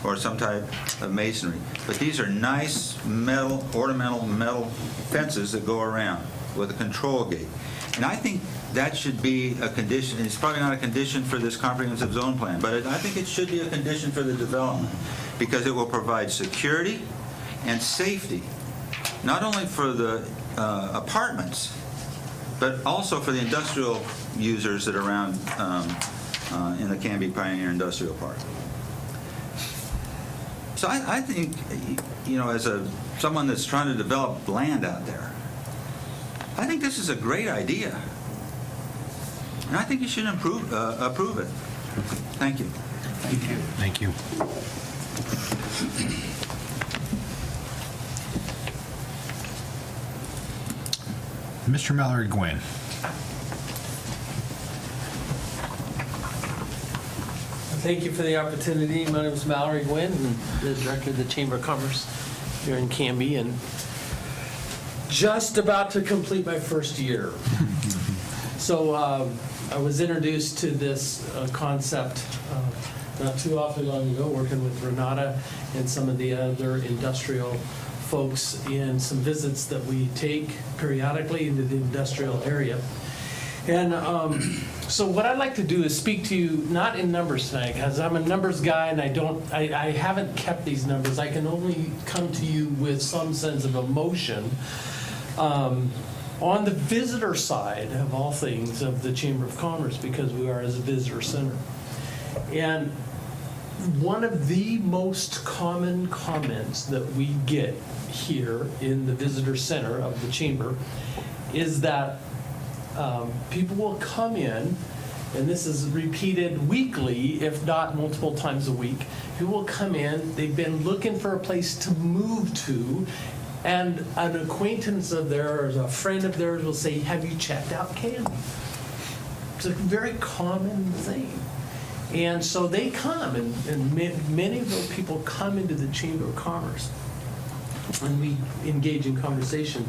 or some type of masonry. But these are nice metal, ornamental metal fences that go around with a control gate. And I think that should be a condition. It's probably not a condition for this comprehensive zone plan, but I think it should be a condition for the development because it will provide security and safety, not only for the apartments, but also for the industrial users that are around in the Canby Pioneer Industrial Park. So I think, you know, as someone that's trying to develop land out there, I think this is a great idea. And I think you should approve it. Thank you. Thank you. Thank you. Mr. Mallory Gwynn. Thank you for the opportunity. My name is Mallory Gwynn, and the director of the Chamber of Commerce here in Canby, and just about to complete my first year. So I was introduced to this concept not too awfully long ago, working with Renata and some of the other industrial folks in some visits that we take periodically into the industrial area. And so what I'd like to do is speak to you not in numbers tonight, because I'm a numbers guy and I haven't kept these numbers. I can only come to you with some sense of emotion. On the visitor side of all things of the Chamber of Commerce, because we are as a visitor center. And one of the most common comments that we get here in the visitor center of the Chamber is that people will come in, and this is repeated weekly, if not multiple times a week. People will come in, they've been looking for a place to move to, and an acquaintance of theirs, a friend of theirs will say, "Have you checked out Canby?" It's a very common thing. And so they come, and many of those people come into the Chamber of Commerce, and we engage in conversation.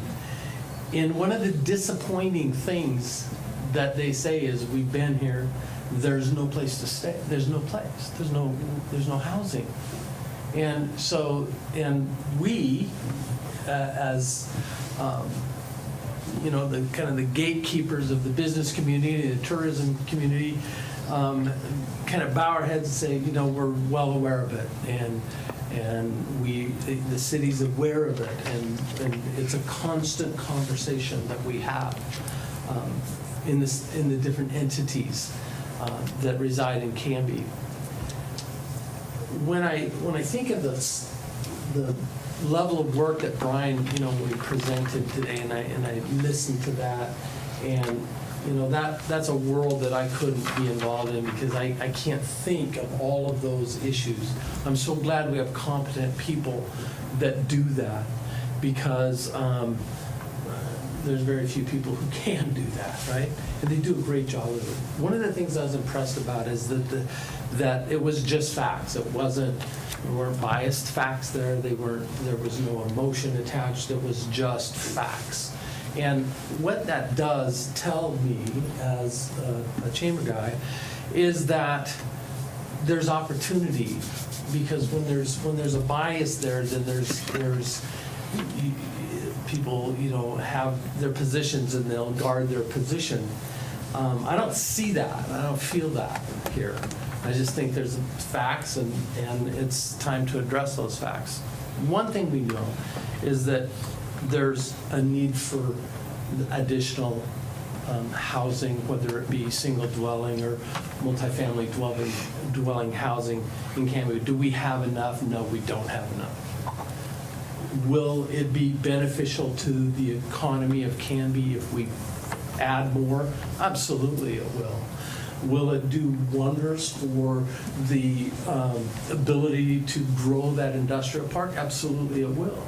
And one of the disappointing things that they say is, "We've been here, there's no place to stay. There's no place. There's no housing." And so, and we, as you know, the kind of the gatekeepers of the business community, the tourism community, kind of bow our heads and say, you know, we're well aware of it, and the city's aware of it, and it's a constant conversation that we have in the different entities that reside in Canby. When I think of the level of work that Brian, you know, we presented today, and I listened to that, and you know, that's a world that I couldn't be involved in because I can't think of all of those issues. I'm so glad we have competent people that do that, because there's very few people who can do that, right? And they do a great job of it. One of the things I was impressed about is that it was just facts. There weren't biased facts there. There was no emotion attached. It was just facts. And what that does tell me as a chamber guy is that there's opportunity, because when there's a bias there, then there's people, you know, have their positions and they'll guard their position. I don't see that. I don't feel that here. I just think there's facts, and it's time to address those facts. One thing we know is that there's a need for additional housing, whether it be single dwelling or multifamily dwelling housing in Canby. Do we have enough? No, we don't have enough. Will it be beneficial to the economy of Canby if we add more? Absolutely it will. Will it do wonders for the ability to grow that industrial park? Absolutely it will.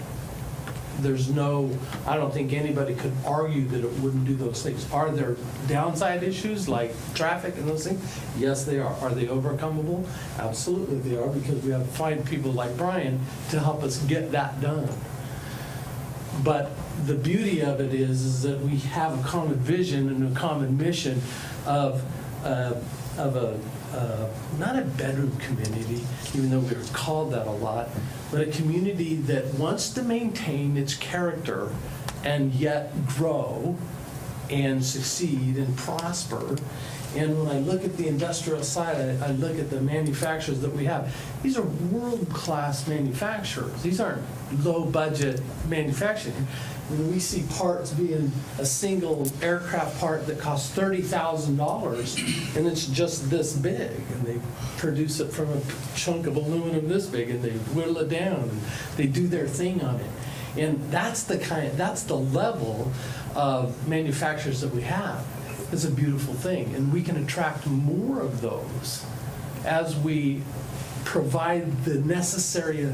I don't think anybody could argue that it wouldn't do those things. Are there downside issues like traffic and those things? Yes, they are. Are they overcomable? Absolutely they are, because we have to find people like Brian to help us get that done. But the beauty of it is that we have a common vision and a common mission of a not a bedroom community, even though we're called that a lot, but a community that wants to maintain its character and yet grow and succeed and prosper. And when I look at the industrial side, I look at the manufacturers that we have. These are world-class manufacturers. These aren't low-budget manufacturing. When we see parts being a single aircraft part that costs $30,000, and it's just this big, and they produce it from a chunk of aluminum this big, and they whittle it down, and they do their thing on it. And that's the level of manufacturers that we have. It's a beautiful thing, and we can attract more of those as we provide the necessary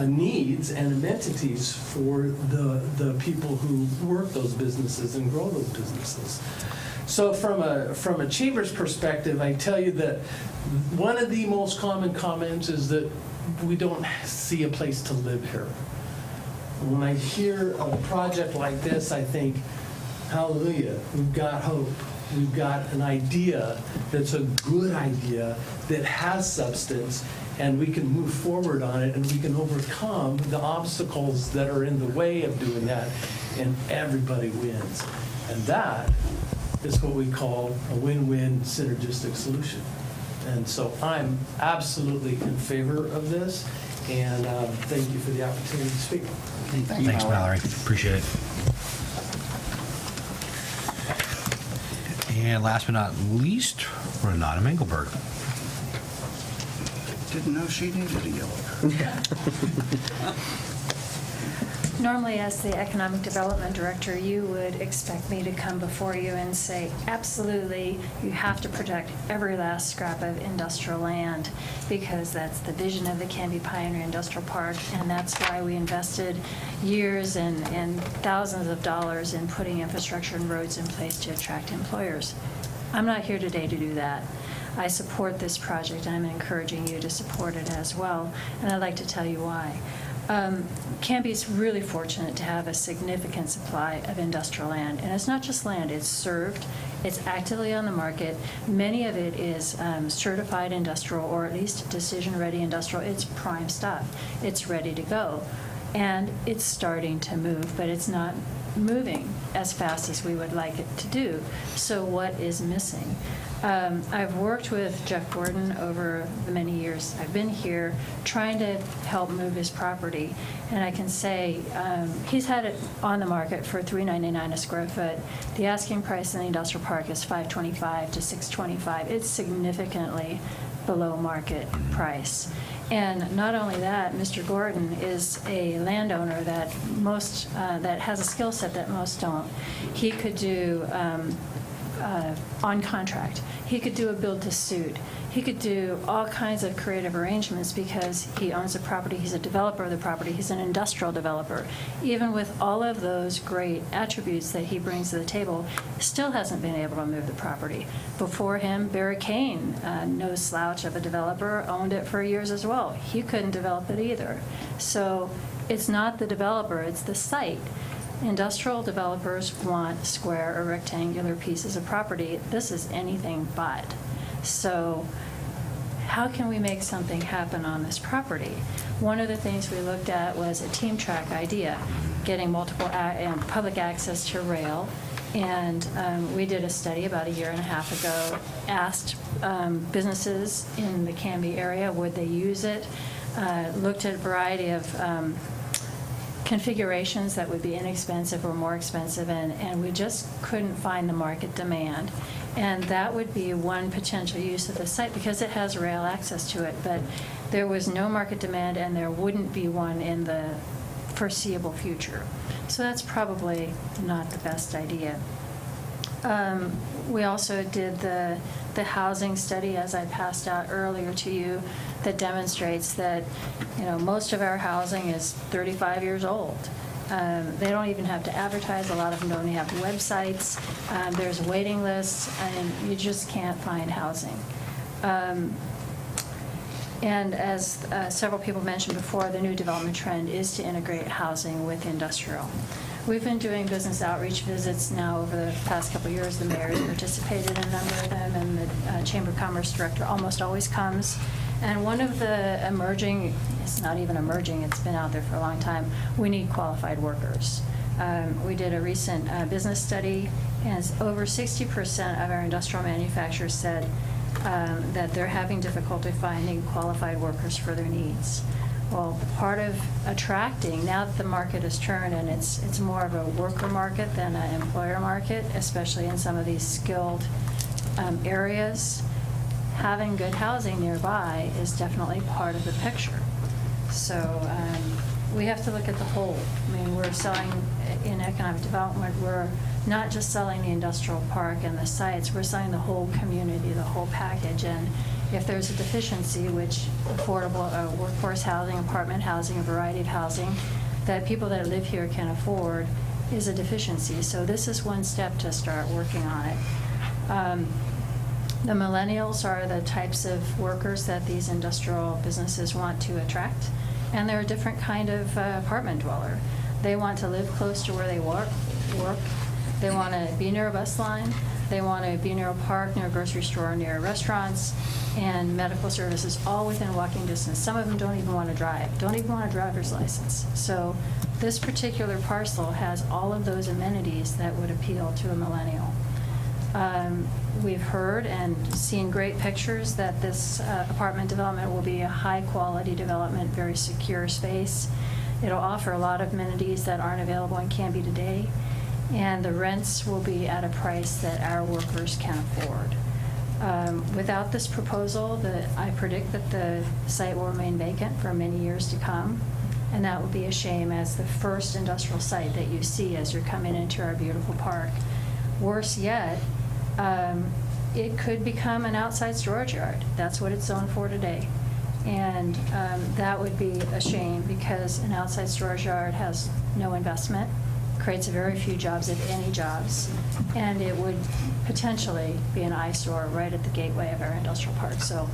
needs and amenities for the people who work those businesses and grow those businesses. So from a chamber's perspective, I tell you that one of the most common comments is that we don't see a place to live here. When I hear a project like this, I think, hallelujah, we've got hope. We've got an idea that's a good idea that has substance, and we can move forward on it, and we can overcome the obstacles that are in the way of doing that, and everybody wins. And that is what we call a win-win synergistic solution. And so I'm absolutely in favor of this, and thank you for the opportunity to speak. Thanks, Mallory. Appreciate it. And last but not least, Renata Mengelberg. Didn't know she needed a yellow. Normally, as the Economic Development Director, you would expect me to come before you and say, absolutely, you have to protect every last scrap of industrial land, because that's the vision of the Canby Pioneer Industrial Park, and that's why we invested years and thousands of dollars in putting infrastructure and roads in place to attract employers. I'm not here today to do that. I support this project, and I'm encouraging you to support it as well, and I'd like to tell you why. Canby is really fortunate to have a significant supply of industrial land, and it's not just land, it's served, it's actively on the market. Many of it is certified industrial, or at least decision-ready industrial. It's prime stuff. It's ready to go, and it's starting to move, but it's not moving as fast as we would like it to do. So what is missing? I've worked with Jeff Gordon over the many years I've been here, trying to help move his property, and I can say he's had it on the market for $3.99 a square foot. The asking price in the industrial park is $525 to $625. It's significantly below market price. And not only that, Mr. Gordon is a landowner that has a skill set that most don't. He could do on contract. He could do a build to suit. He could do all kinds of creative arrangements because he owns the property. He's a developer of the property. He's an industrial developer. Even with all of those great attributes that he brings to the table, still hasn't been able to move the property. Before him, Barry Kane, no slouch of a developer, owned it for years as well. He couldn't develop it either. So it's not the developer, it's the site. Industrial developers want square or rectangular pieces of property. This is anything but. So how can we make something happen on this property? One of the things we looked at was a team track idea, getting multiple public access to rail. And we did a study about a year and a half ago, asked businesses in the Canby area, would they use it, looked at a variety of configurations that would be inexpensive or more expensive, and we just couldn't find the market demand. And that would be one potential use of the site because it has rail access to it, but there was no market demand and there wouldn't be one in the foreseeable future. So that's probably not the best idea. We also did the housing study, as I passed out earlier to you, that demonstrates that most of our housing is 35 years old. They don't even have to advertise. A lot of them don't have websites. There's waiting lists, and you just can't find housing. And as several people mentioned before, the new development trend is to integrate housing with industrial. We've been doing business outreach visits now over the past couple of years. The mayor has participated in a number of them, and the Chamber of Commerce director almost always comes. And one of the emerging, it's not even emerging, it's been out there for a long time, we need qualified workers. We did a recent business study, and over 60% of our industrial manufacturers said that they're having difficulty finding qualified workers for their needs. Well, part of attracting, now that the market has turned and it's more of a worker market than an employer market, especially in some of these skilled areas, having good housing nearby is definitely part of the picture. So we have to look at the whole. I mean, we're selling in economic development, we're not just selling the industrial park and the sites, we're selling the whole community, the whole package. And if there's a deficiency, which affordable workforce housing, apartment housing, a variety of housing that people that live here can afford is a deficiency. So this is one step to start working on it. The millennials are the types of workers that these industrial businesses want to attract, and they're a different kind of apartment dweller. They want to live close to where they work. They want to be near a bus line. They want to be near a park, near a grocery store, near restaurants, and medical services, all within walking distance. Some of them don't even want to drive, don't even want a driver's license. So this particular parcel has all of those amenities that would appeal to a millennial. We've heard and seen great pictures that this apartment development will be a high-quality development, very secure space. It'll offer a lot of amenities that aren't available and can be today, and the rents will be at a price that our workers can afford. Without this proposal, I predict that the site will remain vacant for many years to come, and that would be a shame as the first industrial site that you see as you're coming into our beautiful park. Worse yet, it could become an outside storage yard. That's what it's zoned for today. And that would be a shame because an outside storage yard has no investment, creates very few jobs, if any jobs, and it would potentially be an eyesore right at the gateway of our industrial park. So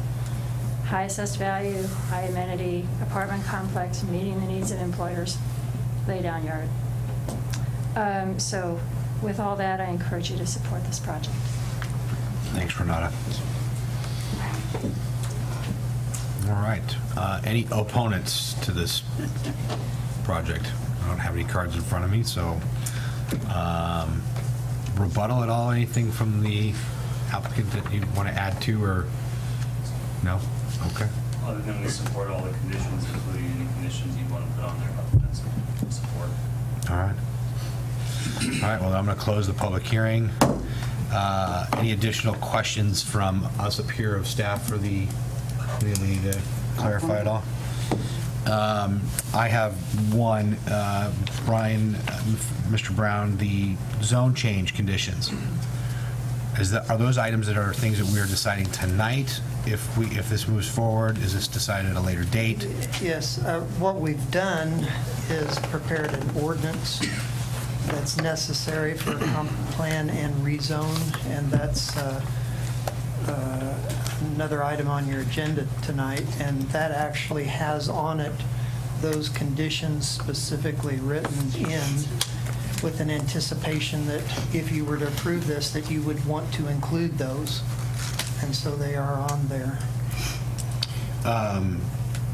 high assessed value, high amenity, apartment complex, meeting the needs of employers, lay down yard. So with all that, I encourage you to support this project. Thanks, Renata. All right. Any opponents to this project? I don't have any cards in front of me, so rebuttal at all? Anything from the applicant that you want to add to, or no? Okay. Other than we support all the conditions, including any conditions you want to put on there about the fencing, support. All right. All right, well, I'm going to close the public hearing. Any additional questions from us up here of staff for the, we need to clarify it all? I have one, Brian, Mr. Brown, the zone change conditions. Are those items that are things that we are deciding tonight? If this moves forward, is this decided at a later date? Yes, what we've done is prepared an ordinance that's necessary for comp plan and rezone, and that's another item on your agenda tonight, and that actually has on it those conditions specifically written in with an anticipation that if you were to approve this, that you would want to include those, and so they are on there.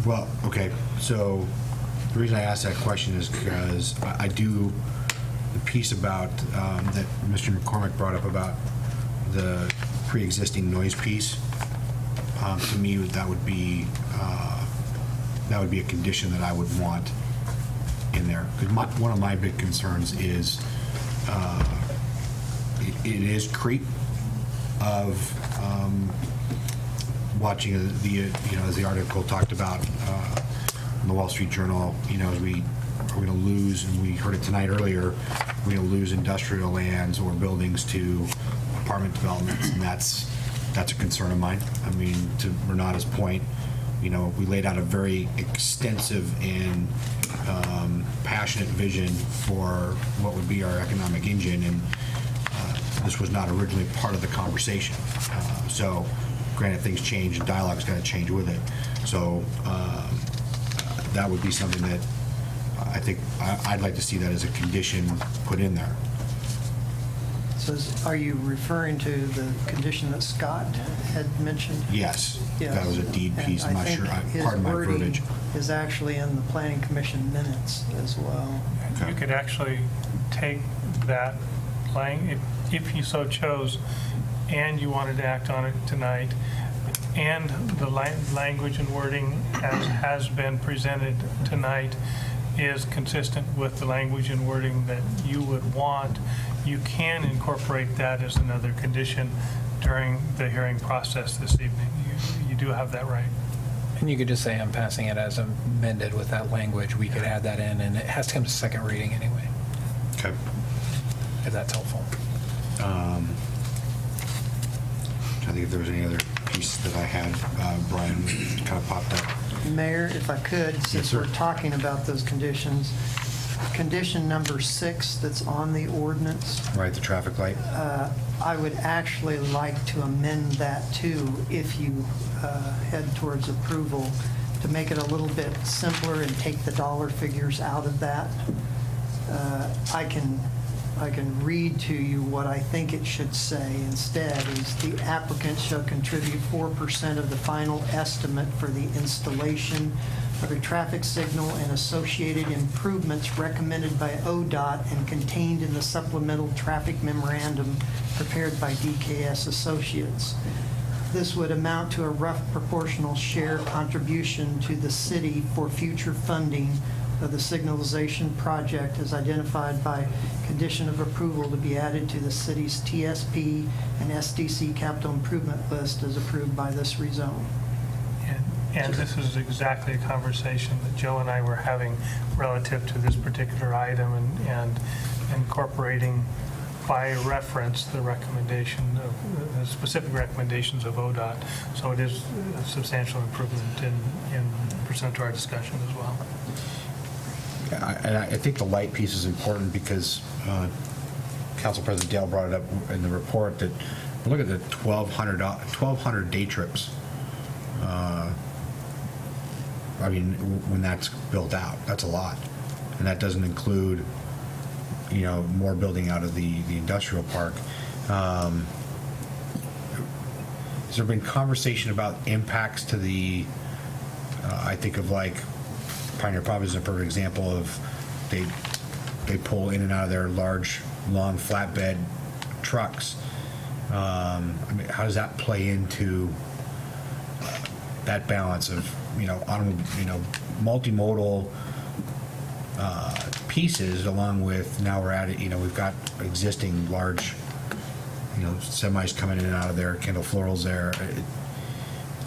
Well, okay, so the reason I asked that question is because I do the piece about that Mr. McCormick brought up about the pre-existing noise piece. To me, that would be a condition that I would want in there. Because one of my big concerns is it is creep of watching as the article talked about in the Wall Street Journal. As we are going to lose, and we heard it tonight earlier, we're going to lose industrial lands or buildings to apartment developments, and that's a concern of mine. I mean, to Renata's point, we laid out a very extensive and passionate vision for what would be our economic engine, and this was not originally part of the conversation. So, granted, things change, and dialogue's got to change with it. So, that would be something that I think I'd like to see that as a condition put in there. So are you referring to the condition that Scott had mentioned? Yes, Yes. that was a deed piece. I'm And not sure, I think pardon my his wording verbiage. is actually in the planning commission minutes as well. Okay. You could actually take that if you so chose, and you wanted to act on it tonight, and the language and wording as has been presented tonight is consistent with the language and wording that you would want, you can incorporate that as another condition during the hearing process this evening. You do have that right. And you could just say, I'm passing it as amended with that language. We could add that in, and it has to come to second reading anyway, Okay. if that's helpful. I think if there was any other piece that I had, Brian kind of popped up. Mayor, if I could, since sir. we're talking about those conditions, condition number 6 that's on the ordinance, Right, the traffic light. I would actually like to amend that too, if you head towards approval, to make it a little bit simpler and take the dollar figures out of that. I can read to you what I think it should say instead, is the applicant shall contribute 4% of the final estimate for the installation of a traffic signal and associated improvements recommended by ODOT and contained in the supplemental traffic memorandum prepared by DKS Associates. This would amount to a rough proportional share contribution to the city for future funding of the signalization project as identified by condition of approval to be added to the city's TSP and SDC capital improvement list as approved by this rezone. And this is exactly a conversation that Joe and I were having relative to this particular item and incorporating by reference the recommendation of, the specific recommendations of ODOT. So it is a substantial improvement in pursuant to our discussion as well. And I think the light piece is important because Council President Dale brought it up in the report that, look at the 1,200 day trips. I mean, when that's built out, that's a lot. And that doesn't include, more building out of the industrial park. Has there been conversation about impacts to the, I think of like Pioneer Pub is a perfect example of they pull in and out of their large, long flatbed trucks. I mean, how does that play into that balance of multimodal pieces, along with now we're at it. We've got existing large, semis coming in and out of there, Kendall Florals there. It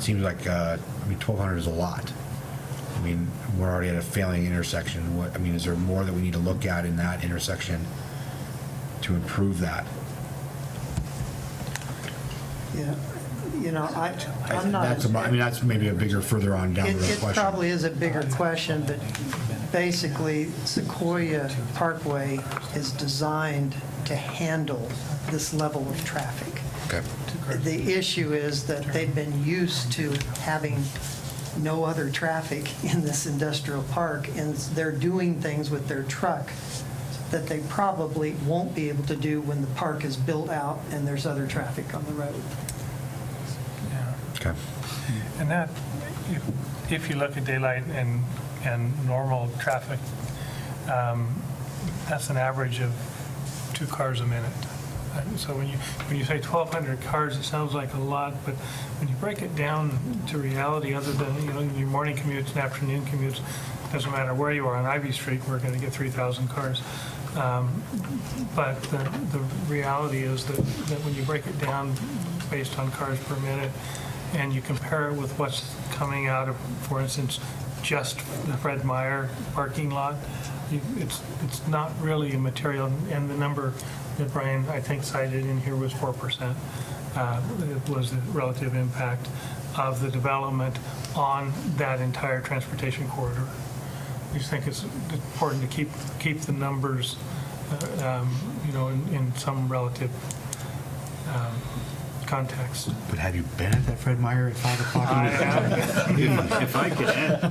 seems like 1,200 is a lot. I mean, we're already at a failing intersection. Is there more that we need to look at in that intersection to improve that? Yeah, I'm not. That's maybe a bigger, further on down the road It question. probably is a bigger question, but basically Sequoia Parkway is designed to handle this level of traffic. Okay. The issue is that they've been used to having no other traffic in this industrial park, and they're doing things with their truck that they probably won't be able to do when the park is built out and there's other traffic on the road. Yeah. Okay. And that, if you look at daylight and normal traffic, that's an average of 2 cars a minute. So when you say 1,200 cars, it sounds like a lot, but when you break it down to reality, other than your morning commutes and afternoon commutes, doesn't matter where you are on Ivy Street, we're going to get 3,000 cars. But the reality is that when you break it down based on cars per minute, and you compare it with what's coming out of, for instance, just the Fred Meyer parking lot, it's not really a material, and the number that Brian, I think, cited in here was 4%. It was the relative impact of the development on that entire transportation corridor. We just think it's important to keep the numbers, in some relative context. But have you been at that Fred Meyer at 5 o'clock? If I could add,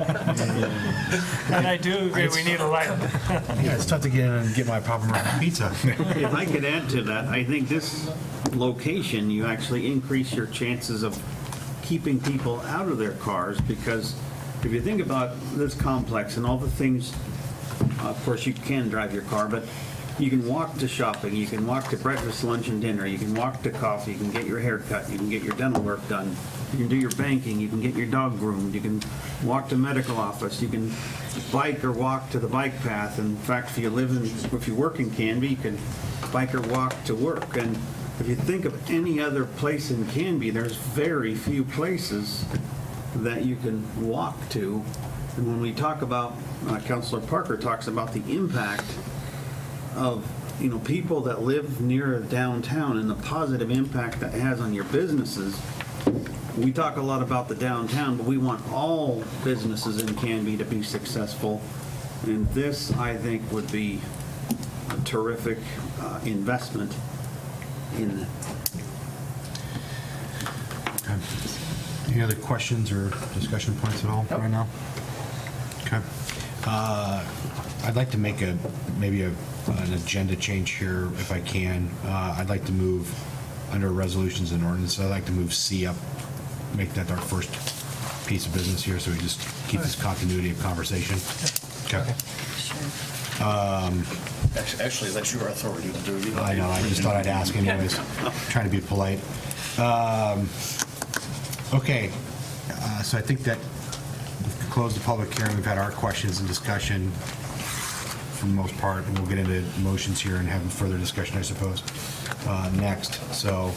And I do agree, we need a light. Yeah, it's tough to get in and get my Papa Murphy pizza. If I could add to that, I think this location, you actually increase your chances of keeping people out of their cars, because if you think about this complex and all the things, of course, you can drive your car, but you can walk to shopping, you can walk to breakfast, lunch, and dinner, you can walk to coffee, you can get your hair cut, you can get your dental work done, you can do your banking, you can get your dog groomed, you can walk to medical office, you can bike or walk to the bike path. In fact, if you work in Canby, you can bike or walk to work. And if you think of any other place in Canby, there's very few places that you can walk to. And when we talk about, Councilor Parker talks about the impact of people that live near downtown and the positive impact that has on your businesses. We talk a lot about the downtown, but we want all businesses in Canby to be successful. And this, I think, would be a terrific investment in that. Okay. Any other questions or discussion points at all right now? Okay. I'd like to make maybe an agenda change here, if I can. I'd like to move under resolutions and ordinances. I'd like to move C up, make that our first piece of business here, so we just keep this continuity of conversation. Okay. Actually, that's your authority to do. I know, I just thought I'd ask anyways, trying to be polite. Okay, so I think that we've closed the public hearing. We've had our questions and discussion for the most part, and we'll get into motions here and have further discussion, I suppose, next. So,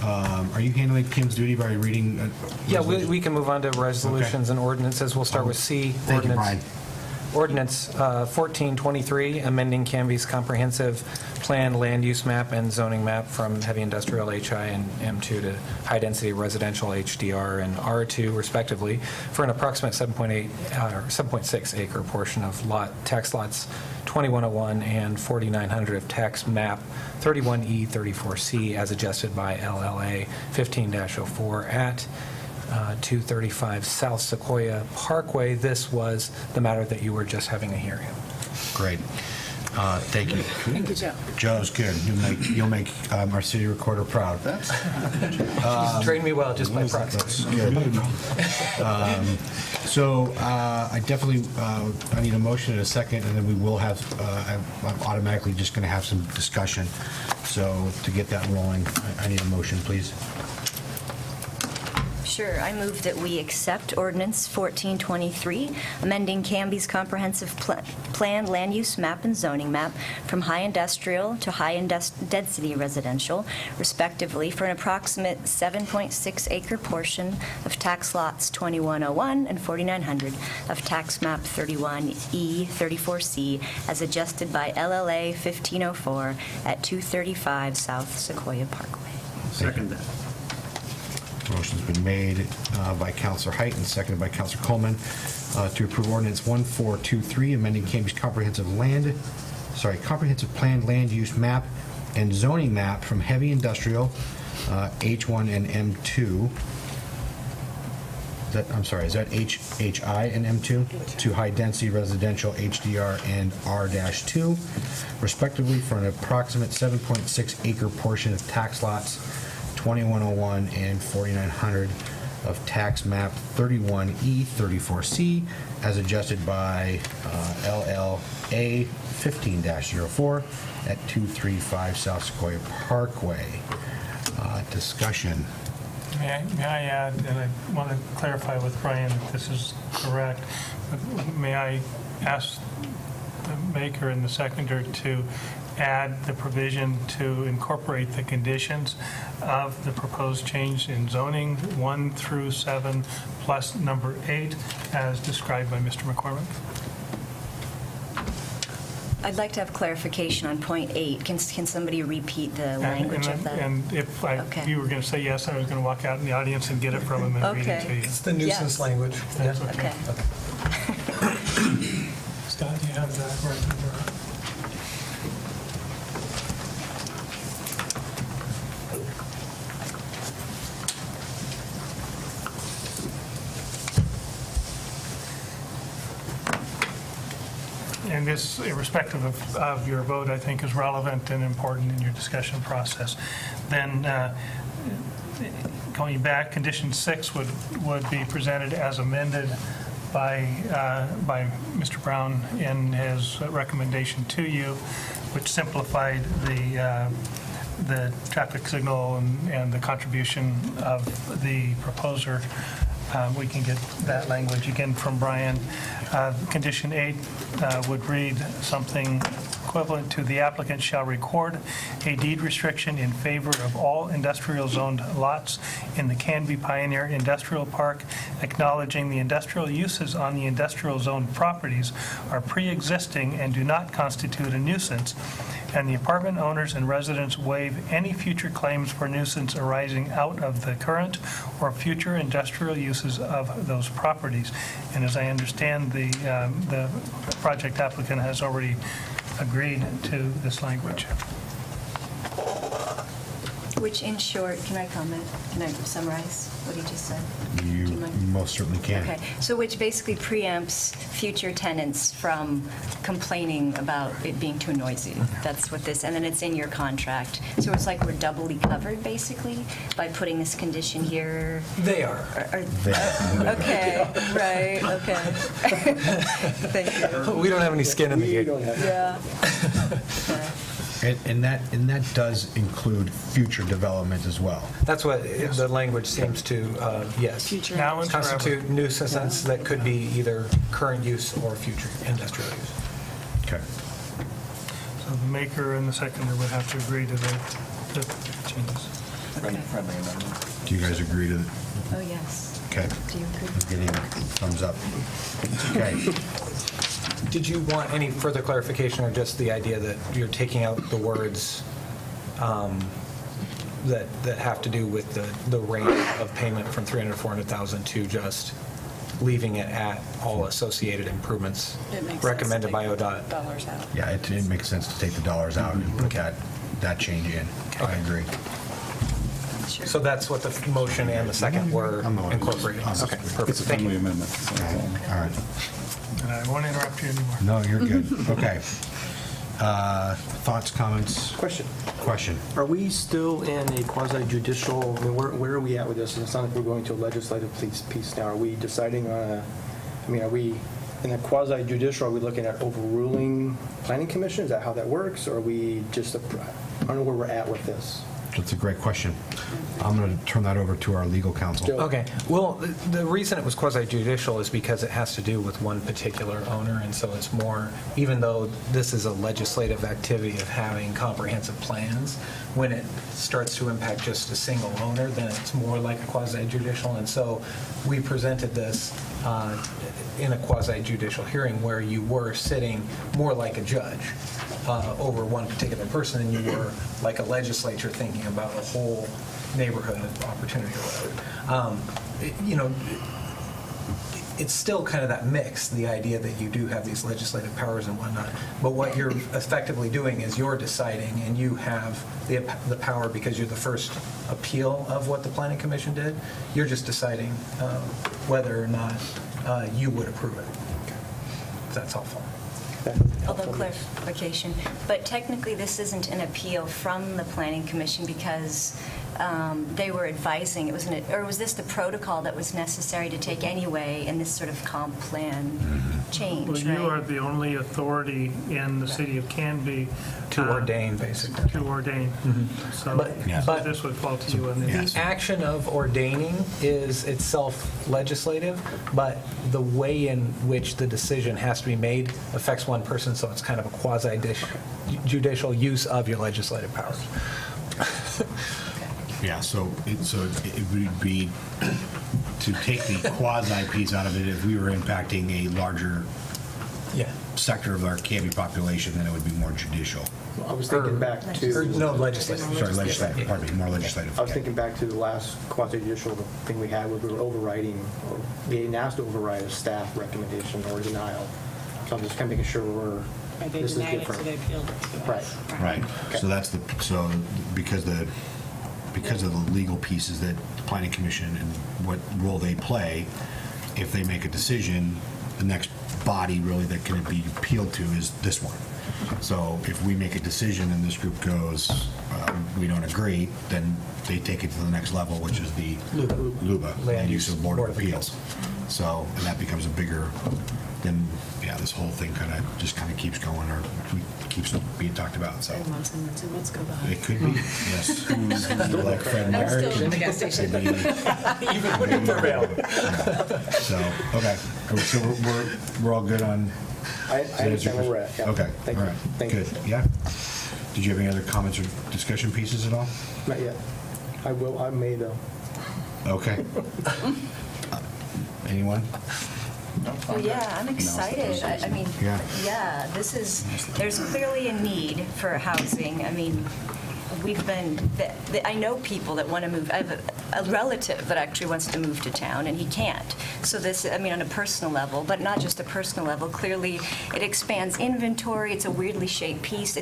are you handling Kim's duty by reading? Yeah, we can move on to resolutions and ordinances. We'll start with C. Thank you, Brian. Ordinance 1423, amending Canby's comprehensive plan land use map and zoning map from heavy industrial HI and M2 to high-density residential HDR and R2 respectively for an approximate 7.6 acre portion of tax lots 2101 and 4900 of tax map 31E 34C as adjusted by LLA 15-04 at 235 South Sequoia Parkway. This was the matter that you were just having a hearing. Great. Thank you. Thank you, Joe. Joe's good. You'll make our city recorder proud. She's trained me well just by proxy. That's good. So I definitely, I need a motion in a second, and then we will have, I'm automatically just going to have some discussion. So to get that rolling, I need a motion, please. Sure. I move that we accept Ordinance 1423, amending Canby's comprehensive plan land use map and zoning map from high industrial to high density residential, respectively, for an approximate 7.6 acre portion of tax lots 2101 and 4900 of tax map 31E 34C as adjusted by LLA 1504 at 235 South Sequoia Parkway. Second that. Motion's been made by Councilor Height and seconded by Councilor Coleman to approve Ordinance 1423, amending Canby's comprehensive plan land use map and zoning map from heavy industrial H1 and M2. Is that HI and M2 to high density residential HDR and R-2, respectively, for an approximate 7.6 acre portion of tax lots 2101 and 4900 of tax map 31E 34C as adjusted by LLA 15-04 at 235 South Sequoia Parkway. Discussion. May I add, and I want to clarify with Brian that this is correct, but may I ask the maker and the seconder to add the provision to incorporate the conditions of the proposed change in zoning 1 through 7 plus number 8 as described by Mr. McCormick? I'd like to have clarification on point 8. Can somebody repeat the language of that? And if Okay. you were going to say yes, I was going to walk out in the audience and get it from him and read it to you. It's the nuisance language. That's Okay. Scott, do you have that right there? and this, irrespective of your vote, I think is relevant and important in your discussion process. Then going back, condition 6 would be presented as amended by Mr. Brown in his recommendation to you, which simplified the traffic signal and the contribution of the proposer. We can get that language again from Brian. Condition 8 would read something equivalent to: the applicant shall record a deed restriction in favor of all industrial zoned lots in the Canby Pioneer Industrial Park, acknowledging the industrial uses on the industrial zoned properties are pre-existing and do not constitute a nuisance, and the apartment owners and residents waive any future claims for nuisance arising out of the current or future industrial uses of those properties. And as I understand, the project applicant has already agreed to this language. Which, in short, can I comment? Can I summarize what he just said? You Do you mind? most certainly can. Okay, so which basically preempts future tenants from complaining about it being too noisy. That's what this, and then it's in your contract. So it's like we're doubly covered, basically, by putting this condition here. They are. Okay, right, okay. Thank you. We don't have any skin in the game. Yeah. And that does include future development as well. That's what the language seems to, yes. Now and forever. Constitute nuisance that could be either current use or future industrial use. Okay. So the maker and the seconder would have to agree to the changes. Do you guys agree to that? Oh, yes. Okay. Do you agree? I'm getting thumbs up. Okay. Did you want any further clarification, or just the idea that you're taking out the words that have to do with the rate of payment from 300 to 400,000 to just leaving it at all associated improvements recommended by ODOT? Dollars out. Yeah, it makes sense to take the dollars out and put that change in. I agree. Sure. So that's what the motion and the second were incorporated? Okay, perfect. It's a Thank friendly you. amendment. All right. And I won't interrupt you anymore. No, you're good. Okay. Thoughts, comments? Question. Are we still in a quasi-judicial, I mean, where are we at with this? It's not like we're going to a legislative piece now. Are we deciding on are we in a quasi-judicial, are we looking at overruling planning commission? Is that how that works? Or are we just, I don't know where we're at with this. That's a great question. I'm going to turn that over to our legal counsel. Joe. Okay, well, the reason it was quasi-judicial is because it has to do with one particular owner, and so it's more, even though this is a legislative activity of having comprehensive plans, when it starts to impact just a single owner, then it's more like a quasi-judicial, and so we presented this in a quasi-judicial hearing where you were sitting more like a judge over one particular person than you were like a legislature thinking about a whole neighborhood opportunity or whatever. It's still kind of that mix, the idea that you do have these legislative powers and whatnot, but what you're effectively doing is you're deciding, and you have the power because you're the first appeal of what the Planning Commission did. You're just deciding whether or not you would approve it. That's helpful. Although clarification, but technically this isn't an appeal from the Planning Commission because they were advising, or was this the protocol that was necessary to take anyway in this sort of comp plan change, Well, right? you are the only authority in the city of Canby To ordain, basically. to ordain. So But- this would fall to you on this. The action of ordaining is itself legislative, but the way in which the decision has to be made affects one person, so it's kind of a quasi-judicial use of your legislative powers. Yeah, so it would be to take the quasi piece out of it. If we were impacting a larger Yeah. sector of our Canby population, then it would be more judicial. I was thinking back Or, to, no, legislative. Sorry, legislative, pardon me, more legislative. I was Okay. thinking back to the last quasi-judicial thing we had where we were overriding, or being asked to override a staff recommendation or denial. So I'm just kind of making sure They this is denied it, different. so they appealed it to us. Right. So that's because of the legal pieces that the Planning Commission and what role they play, if they make a decision, the next body really that can be appealed to is this one. So if we make a decision and this group goes, we don't agree, then they take it to the next level, which is the LUBA, Land Use of Board of Appeals. So, and that becomes a bigger, then, yeah, this whole thing kind of keeps going, or keeps being talked about, so. Let's go behind. It could be, yes. Like Fred I'm Merrick. still in the gas station. Maybe- Even when it's available. So, okay, so we're all good on? I understand where we're at, yeah. Okay, Thank all you. right, Thank you. good, yeah. Did you have any other comments or discussion pieces at all? Not yet. I will, I may though. Okay. Anyone? Well, yeah, I'm excited. I mean, Yeah. yeah, there's clearly a need for housing. I mean, I know people that want to move. I have a relative that actually wants to move to town, and he can't. So on a personal level, but not just a personal level, clearly it expands inventory. It's a weirdly shaped piece.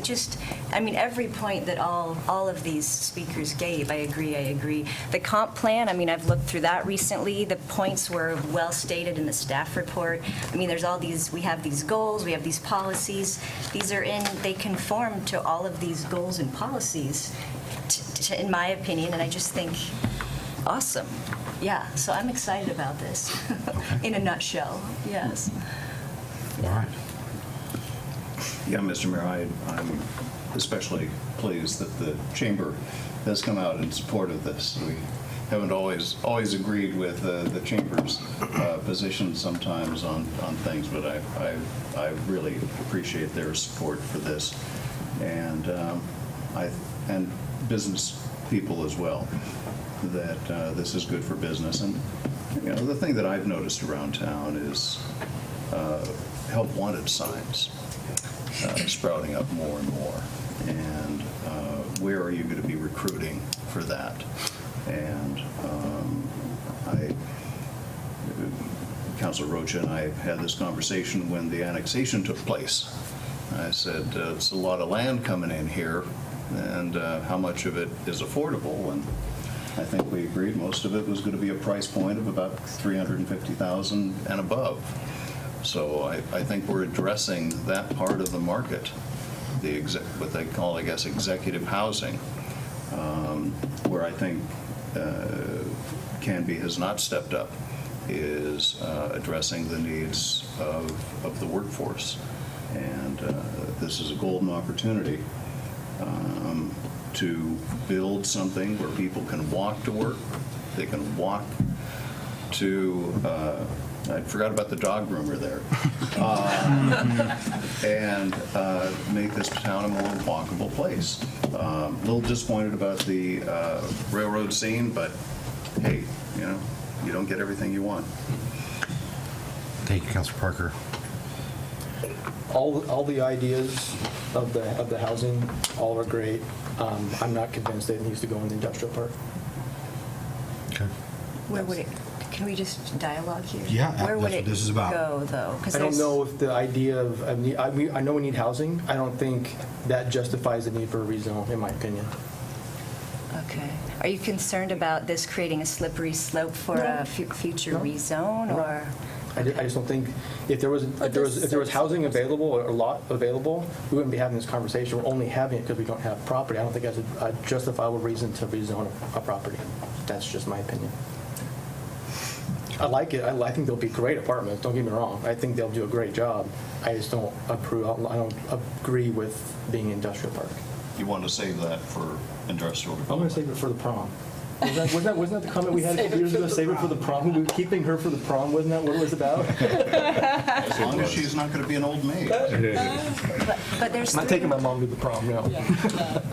Every point that all of these speakers gave, I agree. The comp plan, I've looked through that recently. The points were well stated in the staff report. We have these goals, we have these policies. They conform to all of these goals and policies, in my opinion, and I just think, awesome. Yeah, so I'm excited about this, in a nutshell, yes. All right. Yeah, Mr. Mayor, I'm especially pleased that the Chamber has come out in support of this. We haven't always agreed with the Chamber's position sometimes on things, but I really appreciate their support for this, and and business people as well, that this is good for business. And the thing that I've noticed around town is help wanted signs sprouting up more and more. And where are you going to be recruiting for that? And Councilor Rocha and I had this conversation when the annexation took place. I said, it's a lot of land coming in here, and how much of it is affordable? And I think we agreed most of it was going to be a price point of about $350,000 and above. So I think we're addressing that part of the market, what they call, I guess, executive housing, where I think Canby has not stepped up, is addressing the needs of the workforce. And this is a golden opportunity to build something where people can walk to work, they can walk to, I forgot about the dog groomer there, and make this town a more walkable place. A little disappointed about the railroad scene, but hey, you don't get everything you want. Thank you, Councilor Parker. All the ideas of the housing, all are great. I'm not convinced that it needs to go in the industrial park. Okay. Where would it, can we just dialogue here? Yeah, Where would that's what it this is about. go, though? 'Cause I don't there's- know if the idea of, I know we need housing. I don't think that justifies the need for a rezone, in my opinion. Okay. Are you concerned about this creating a slippery slope for a future No. rezone, No. or? I just don't think, if there was housing available or a lot available, we wouldn't be having this conversation. We're only having it because we don't have property. I don't think that's a justifiable reason to rezone a property. That's just my opinion. I like it. I think they'll be great apartments. Don't get me wrong. I think they'll do a great job. I just don't approve. I don't agree with being industrial park. You want to save that for industrial I'm going development? to save it for the prom. Wasn't that the comment we had a couple years ago? Save it for the prom. We were keeping her for the prom. Wasn't that what it was about? As long as she's not going to be an old maid. But there's I'm not taking my mom to the prom, no.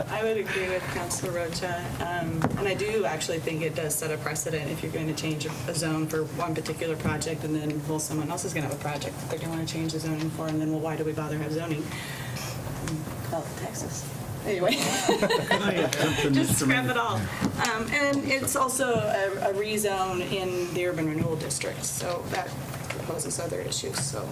I would agree with Councilor Rocha, and I do actually think it does set a precedent if you're going to change a zone for one particular project, and then, well, someone else is going to have a project that they're going to want to change the zoning for, and then, well, why do we bother have zoning? Call it Texas. Anyway, just scrap it all. And it's also a rezone in the urban renewal district, so that poses other issues. So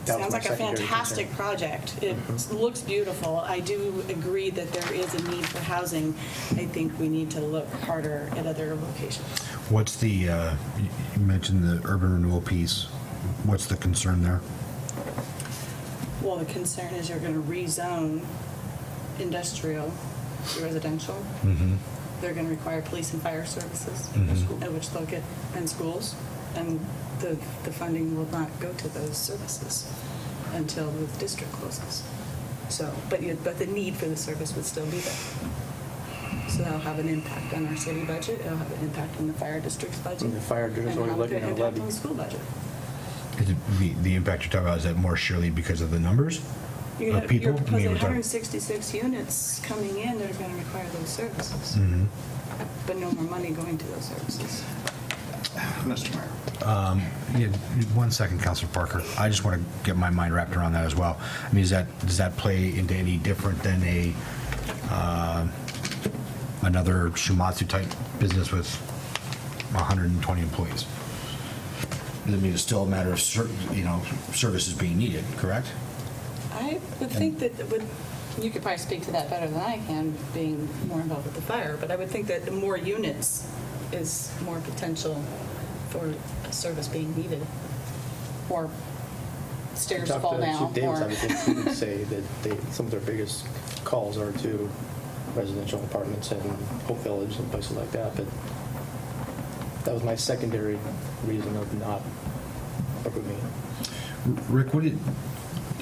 sounds like a fantastic project. It looks beautiful. I do agree that there is a need for housing. I think we need to look harder at other locations. What's the, you mentioned the urban renewal piece. What's the concern there? Well, the concern is you're going to rezone industrial to residential. They're going to require police and fire services, which they'll get, and schools, and the funding will not go to those services until the district closes. So, but the need for the service would still be there. So that'll have an impact on our city budget. It'll have an impact on the fire district's budget. And the fire district's and already it'll have looking an at impact levy. on the school budget. Is it the impact you're talking about, is that more surely because of the numbers of people? You're I mean, proposing we're talking- 166 units coming in that are going to require those services, but no more money going to those services. Mr. Mayor. Yeah, 1 second, Councilor Parker. I just want to get my mind wrapped around that as well. I mean, does that play into any different than another Shumatsu type business with 120 employees? I mean, it's still a matter of services being needed, correct? I would think that you could probably speak to that better than I can, being more involved with the fire, but I would think that more units is more potential for a service being needed, or stairs Talk fall to down, Chief Davis, I or would think he would say that some of their biggest calls are to residential apartments and Hope Village and places like that, but that was my secondary reason of not approving it. Rick,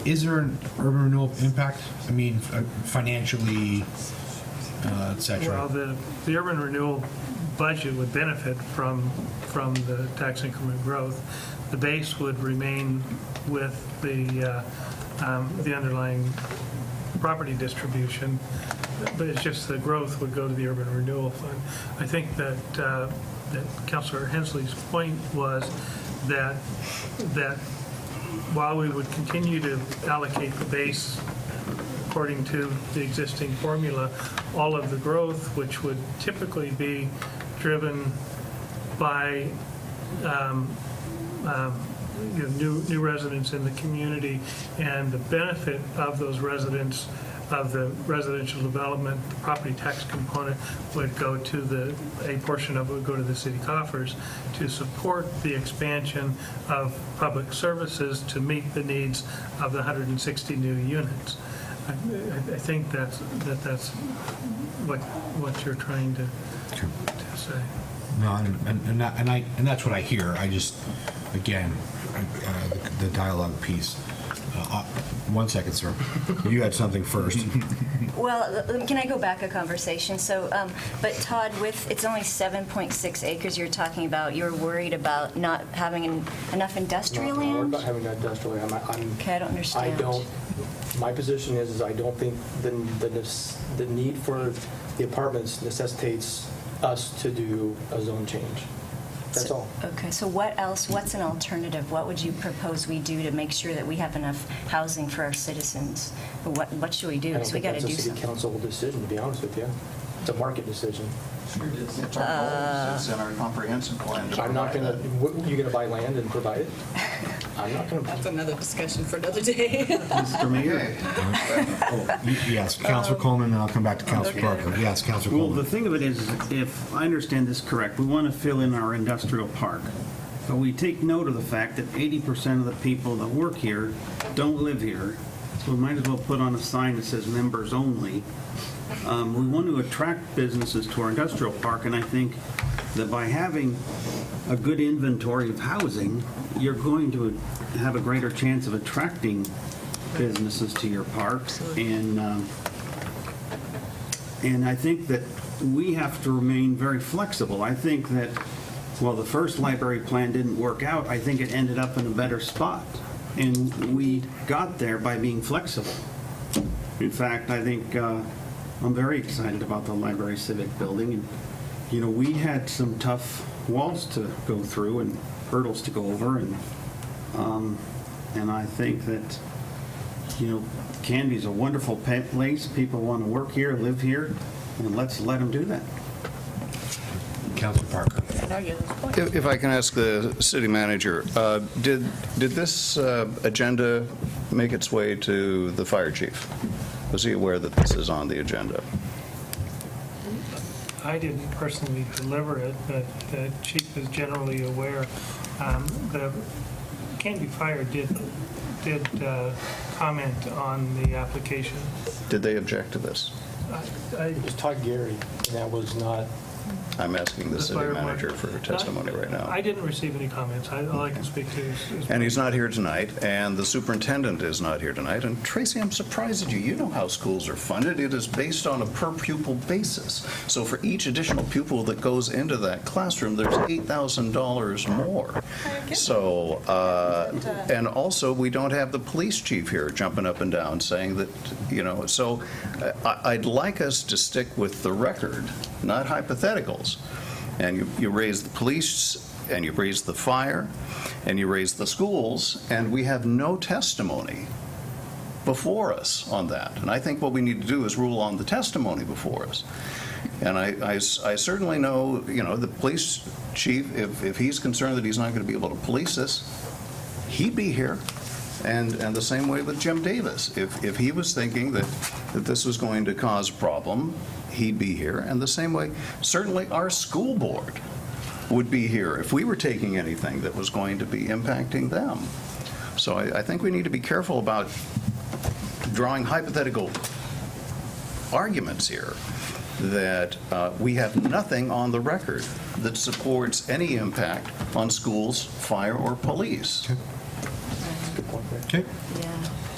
is there an urban renewal impact? I mean, financially, et cetera? Well, the urban renewal budget would benefit from the tax increment growth. The base would remain with the underlying property distribution, but it's just the growth would go to the urban renewal fund. I think that Councilor Hensley's point was that while we would continue to allocate the base according to the existing formula, all of the growth, which would typically be driven by new residents in the community, and the benefit of those residents of the residential development, the property tax component would go to a portion of it would go to the city coffers to support the expansion of public services to meet the needs of the 160 new units. I think that's what you're trying to say. No, and that's what I hear. I just, again, the dialogue piece. 1 second, sir. You had something first. Well, can I go back a conversation? So, but Todd, it's only 7.6 acres you're talking about. You're worried about not having enough industrial I'm not worried land? about having industrial land. Okay, I don't understand. My position is I don't think the need for the apartments necessitates us to do a zone change. That's all. Okay, so what else, what's an alternative? What would you propose we do to make sure that we have enough housing for our citizens? What should we do? I don't Because we think got to that's do a city something. council decision, to be honest with you. It's a market decision. It's our goal. It's in our comprehensive plan to I'm not provide going that. to, you're going to buy land and provide it? I'm not going to. that's another discussion for another day. Mr. Mayor? Yes, Councilor Coleman, and I'll come back to Councilor Parker. Yes, Councilor Well, the Coleman. thing of it is, if I understand this correct, we want to fill in our industrial park. But we take note of the fact that 80% of the people that work here don't live here. So we might as well put on a sign that says members only. We want to attract businesses to our industrial park, and I think that by having a good inventory of housing, you're going to have a greater chance of attracting businesses to your parks. And I think that we have to remain very flexible. I think that while the first library plan didn't work out, I think it ended up in a better spot. And we got there by being flexible. In fact, I think I'm very excited about the library civic building. And, you know, we had some tough walls to go through and hurdles to go over. And I think that, you know, Canby's a wonderful place. People want to work here, live here, and let's let them do that. Councilor Parker. If I can ask the city manager, did this agenda make its way to the fire chief? Was he aware that this is on the agenda? I didn't personally deliver it, but the chief is generally aware. The Canby Fire did comment on the application. Did they object to this? It was Todd Gary, and that was not, I'm asking the city fire manager marshal. for her testimony right now. I didn't receive any comments. All I can speak to is. And he's not here tonight, and the superintendent is not here tonight. And Tracy, I'm surprised at you. You know how schools are funded. It is based on a per-pupil basis. So for each additional pupil that goes into that classroom, there's $8,000 more. So, and also, we don't have the police chief here jumping up and down saying that, you know, so I'd like us to stick with the record, not hypotheticals. And you raise the police, and you raise the fire, and you raise the schools, and we have no testimony before us on that. And I think what we need to do is rule on the testimony before us. And I certainly know, you know, the police chief, if he's concerned that he's not going to be able to police this, he'd be here. And the same way with Jim Davis. If he was thinking that this was going to cause a problem, he'd be here. And the same way, certainly our school board would be here if we were taking anything that was going to be impacting them. So I think we need to be careful about drawing hypothetical arguments here that we have nothing on the record that supports any impact on schools, fire, or police. Okay. Yeah,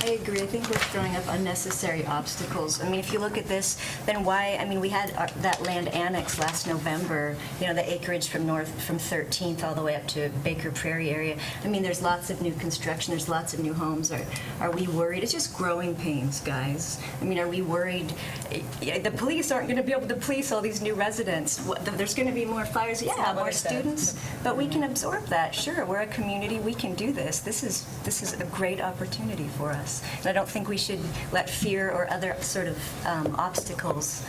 I agree. I think we're throwing up unnecessary obstacles. I mean, if you look at this, then why, I mean, we had that land annex last November, you know, the acreage from 13th all the way up to Baker Prairie area. I mean, there's lots of new construction, there's lots of new homes. Are we worried? It's just growing pains, guys. I mean, are we worried? The police aren't going to be able to police all these new residents. There's going to be more fires. Yeah, more students. But we can absorb that. Sure, we're a community. We can do this. This is a great opportunity for us. And I don't think we should let fear or other sort of obstacles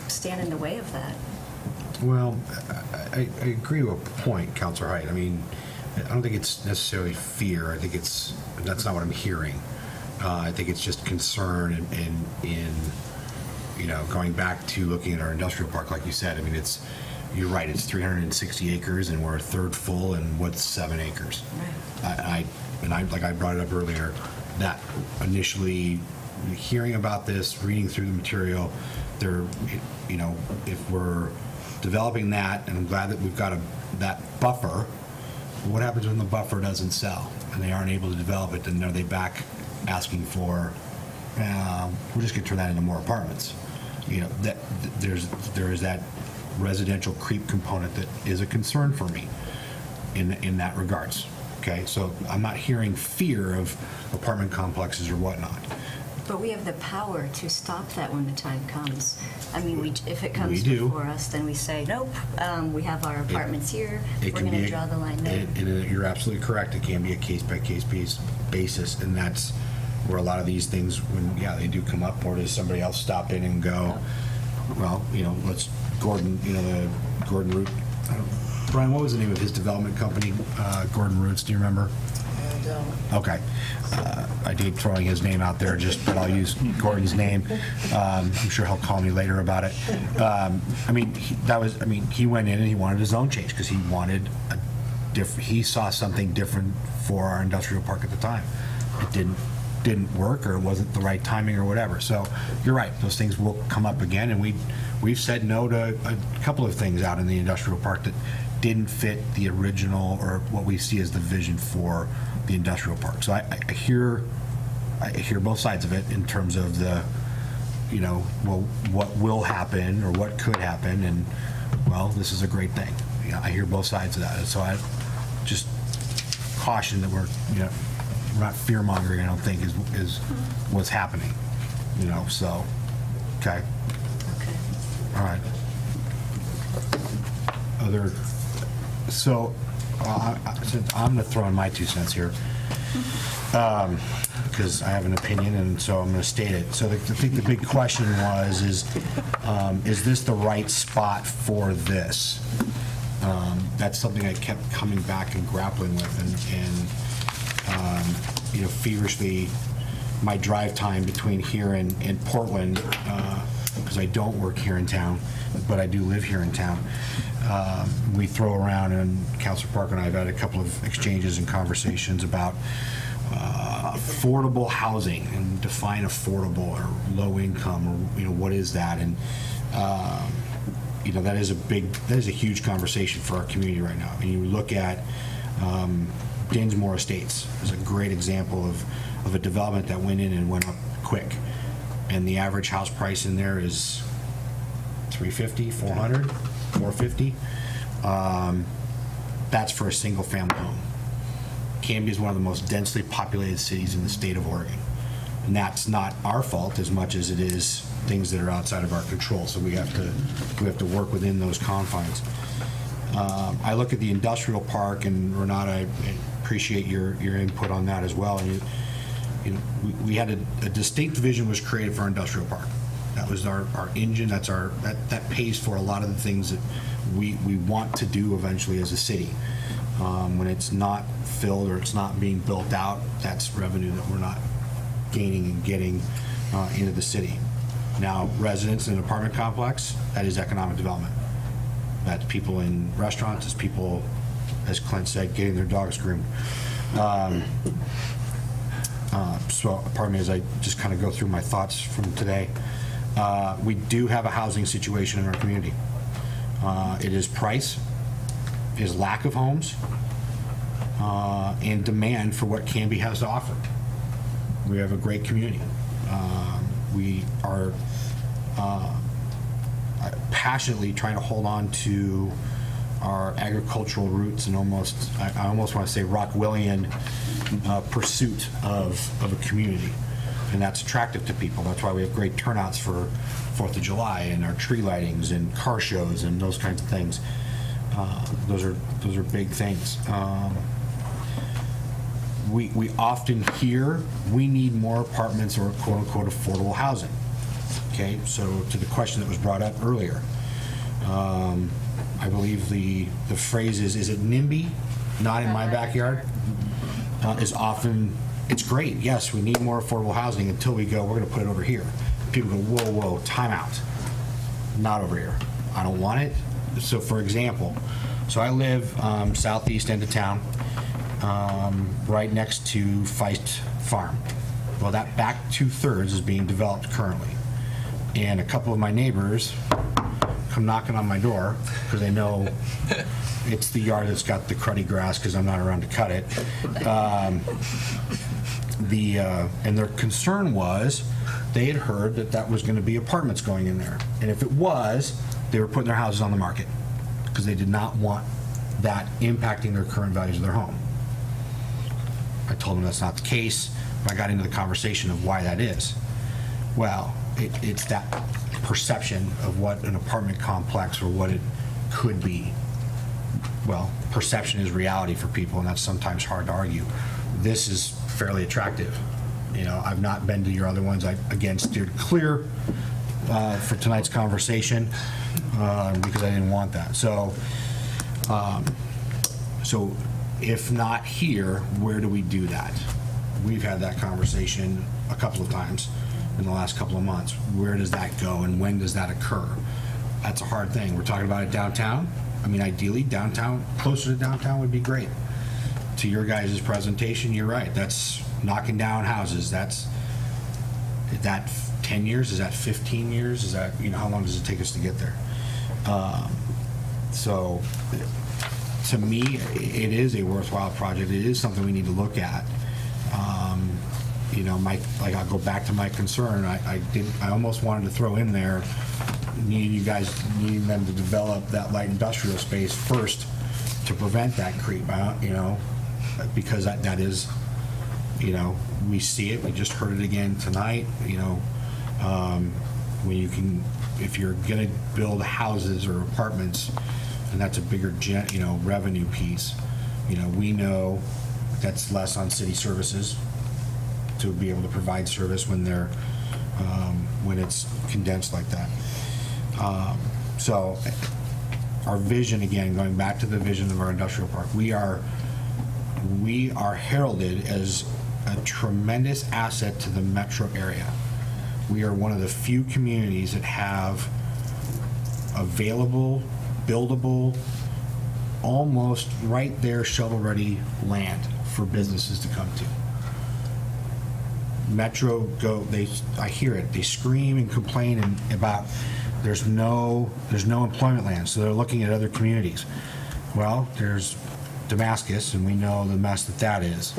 stand in the way of that. Well, I agree with a point, Councilor Height. I mean, I don't think it's necessarily fear. I think that's not what I'm hearing. I think it's just concern in you know, going back to looking at our industrial park, like you said. I mean, you're right, it's 360 acres, and we're a third full, and what's 7 acres? Right. Like I brought it up earlier, that initially hearing about this, reading through the material, you know, if we're developing that, and I'm glad that we've got that buffer, what happens when the buffer doesn't sell and they aren't able to develop it? Then are they back asking for, we're just going to turn that into more apartments? You know, that there is that residential creep component that is a concern for me in that regards. Okay, so I'm not hearing fear of apartment complexes or whatnot. But we have the power to stop that when the time comes. I mean, if it comes We do. before us, then we say, nope, we have our apartments here, we're It can going to be draw the line there. And you're absolutely correct. It can be a case-by-case basis, and that's where a lot of these things, when, they do come up, or does somebody else stop in and go, well, you know, Gordon Root, Brian, what was the name of his development company? Gordon Roots, do you remember? Okay. I hate throwing his name out there, but I'll use Gordon's name. I'm sure he'll call me later about it. He went in and he wanted a zone change because he saw something different for our industrial park at the time. It didn't work, or it wasn't the right timing, or whatever. So you're right, those things will come up again, and we've said no to a couple of things out in the industrial park that didn't fit the original, or what we see as the vision for the industrial park. So I hear both sides of it in terms of the, you know, well, what will happen or what could happen, and well, this is a great thing. I hear both sides of that. So I just caution that we're not fear mongering. I don't think is what's happening. You know, so okay. All right. Since I'm going to throw in my 2 cents here, because I have an opinion, and so I'm going to state it. So I think the big question is this the right spot for this? That's something I kept coming back and grappling with, and feverishly, my drive time between here and Portland, because I don't work here in town, but I do live here in town. we throw around, and Councilor Parker and I have had a couple of exchanges and conversations about affordable housing, and define affordable or low income, or what is that? And that is a huge conversation for our community right now. And you look at Dinsmore Estates is a great example of a development that went in and went up quick, and the average house price in there is $350, $400, $450. That's for a single family home. Canby is one of the most densely populated cities in the state of Oregon, and that's not our fault as much as it is things that are outside of our control. So we have to work within those confines. I look at the industrial park, and Renata, I appreciate your input on that as well. And we had a distinct vision was created for our industrial park. That was our engine. That pays for a lot of the things that we want to do eventually as a city. When it's not filled or it's not being built out, that's revenue that we're not gaining and getting into the city. Now, residents in an apartment complex, that is economic development. That's people in restaurants, it's people, as Clint said, getting their dogs groomed. So, pardon me as I just kind of go through my thoughts from today. We do have a housing situation in our community. It is price, it is lack of homes, and demand for what Canby has to offer. We have a great community. We are passionately trying to hold on to our agricultural roots and I almost want to say Rockwellian pursuit of a community. And that's attractive to people. That's why we have great turnouts for 4th of July and our tree lightings and car shows and those kinds of things. Those are big things. We often hear we need more apartments or quote unquote affordable housing. Okay, so to the question that was brought up earlier, I believe the phrase is it NIMBY, not in my backyard, is often, it's great. Yes, we need more affordable housing until we go, we're going to put it over here. People go, whoa, time out. Not over here. I don't want it. So for example, I live southeast end of town, right next to Feist Farm. Well, that back 2/3 is being developed currently. And a couple of my neighbors come knocking on my door because they know it's the yard that's got the cruddy grass because I'm not around to cut it. And their concern was they had heard that was going to be apartments going in there. And if it was, they were putting their houses on the market because they did not want that impacting their current values of their home. I told them that's not the case, but I got into the conversation of why that is. Well, it's that perception of what an apartment complex or what it could be. Well, perception is reality for people, and that's sometimes hard to argue. This is fairly attractive. I've not been to your other ones. I, again, steered clear for tonight's conversation because I didn't want that. So if not here, where do we do that? We've had that conversation a couple of times in the last couple of months. Where does that go and when does that occur? That's a hard thing. We're talking about it downtown. I mean, ideally, downtown, closer to downtown would be great. To your guys' presentation, you're right. That's knocking down houses. Is that 10 years? Is that 15 years? Is that, how long does it take us to get there? So to me, it is a worthwhile project. It is something we need to look at. I'll go back to my concern. I almost wanted to throw in there, you guys needing them to develop that light industrial space first to prevent that creep, because that is, we see it. We just heard it again tonight. When you can, if you're going to build houses or apartments, and that's a bigger, revenue piece. We know that's less on city services to be able to provide service when when it's condensed like that. So our vision, again, going back to the vision of our industrial park, we are heralded as a tremendous asset to the metro area. We are one of the few communities that have available buildable, almost right there, shovel-ready land for businesses to come to. Metro I hear it, they scream and complain about there's no employment land, so they're looking at other communities. Well, there's Damascus, and we know the mess that is.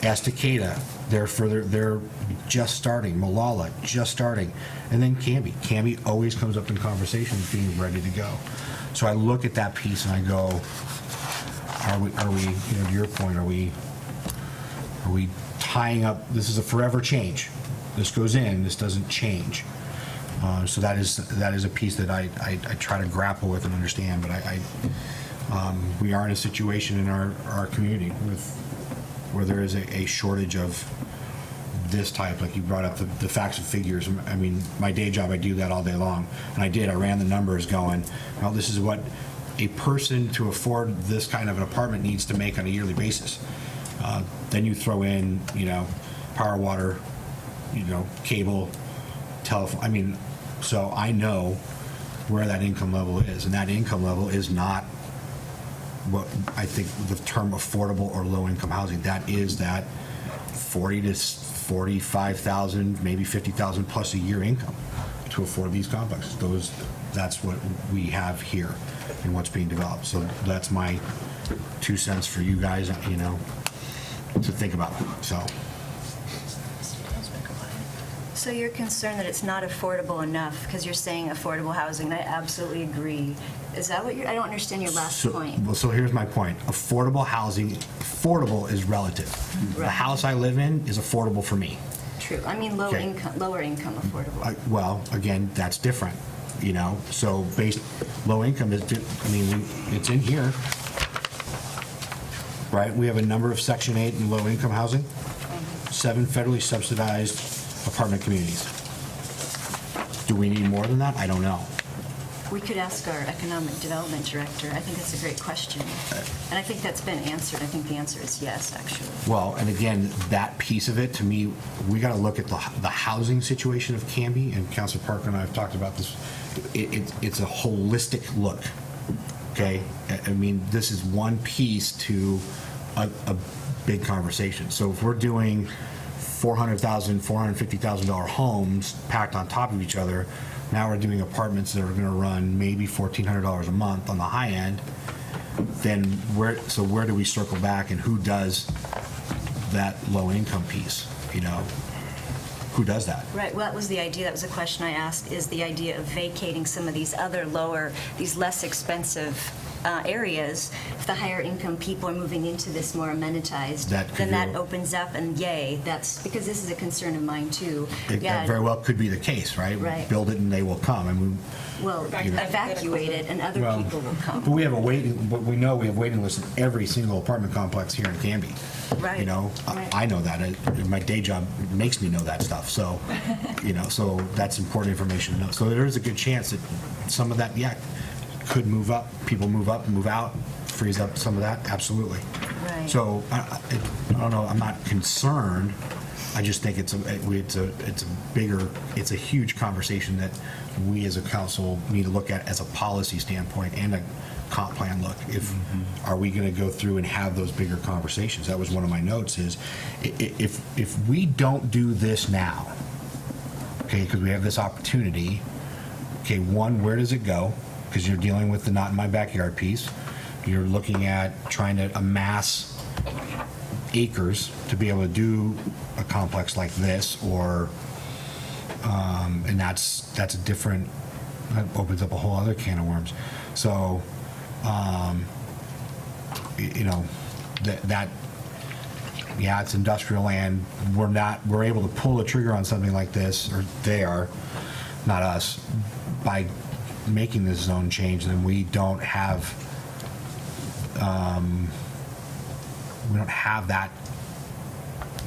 Estacada, they're just starting. Malala, just starting. And then Canby. Canby always comes up in conversations being ready to go. So I look at that piece and I go, are we, to your point, are we tying up, this is a forever change. This goes in, this doesn't change. So that is a piece that I try to grapple with and understand, but we are in a situation in our community where there is a shortage of this type, like you brought up the facts and figures. I mean, my day job, I do that all day long, and I ran the numbers going, well, this is what a person to afford this kind of an apartment needs to make on a yearly basis. Then you throw in, power, water, cable, telephone. I mean, so I know where that income level is, and that income level is not what I think the term affordable or low-income housing. That is that 40 to 45,000, maybe 50,000 plus a year income to afford these complexes. That's what we have here and what's being developed. So that's my 2 cents for you guys, to think about. So you're concerned that it's not affordable enough because you're saying affordable housing, and I absolutely agree. Is that what I don't understand your last point. Well, so here's my point. Affordable housing, affordable is relative. Right. The house I live in is affordable for me. True. I mean, lower income affordable. Well, again, that's different, So low income is, it's in here, right? We have a number of Section 8 and low income housing, 7 federally subsidized apartment communities. Do we need more than that? I don't know. We could ask our economic development director. I think that's a great question. And I think that's been answered. I think the answer is yes, actually. Well, and again, that piece of it, to me, we got to look at the housing situation of Canby, and Councilor Parker and I have talked about this. It's a holistic look, okay? I mean, this is one piece to a big conversation. So if we're doing $400,000, $450,000 homes packed on top of each other, now we're doing apartments that are going to run maybe $1,400 a month on the high end. Then where do we circle back, and who does that low income piece? Who does that? Right. Well, that was the idea. That was a question I asked, is the idea of vacating some of these other these less expensive areas. If the higher income people are moving into this more amenitized, then that opens up, and yay, that's because this is a concern of mine too. That very well could be the case, right? Right. Build it and they will come. Evacuate it and other people will come. But we have we know we have waiting lists in every single apartment complex here in Canby. Right. Right. I know that. My day job makes me know that stuff. So, so that's important information to know. So there is a good chance that some of that, could move up. People move up, move out, frees up some of that. Absolutely. Right. So I don't know. I'm not concerned. I just think it's a huge conversation that we as a council need to look at as a policy standpoint and a comp plan look. Are we going to go through and have those bigger conversations? That was one of my notes. Is if we don't do this now, okay, because we have this opportunity. Okay, one, where does it go? Because you're dealing with the not in my backyard piece. You're looking at trying to amass acres to be able to do a complex like this, or and that's a different, that opens up a whole other can of worms. So it's industrial land. We're able to pull the trigger on something like this, or they are, not us, by making this zone change. Then we don't have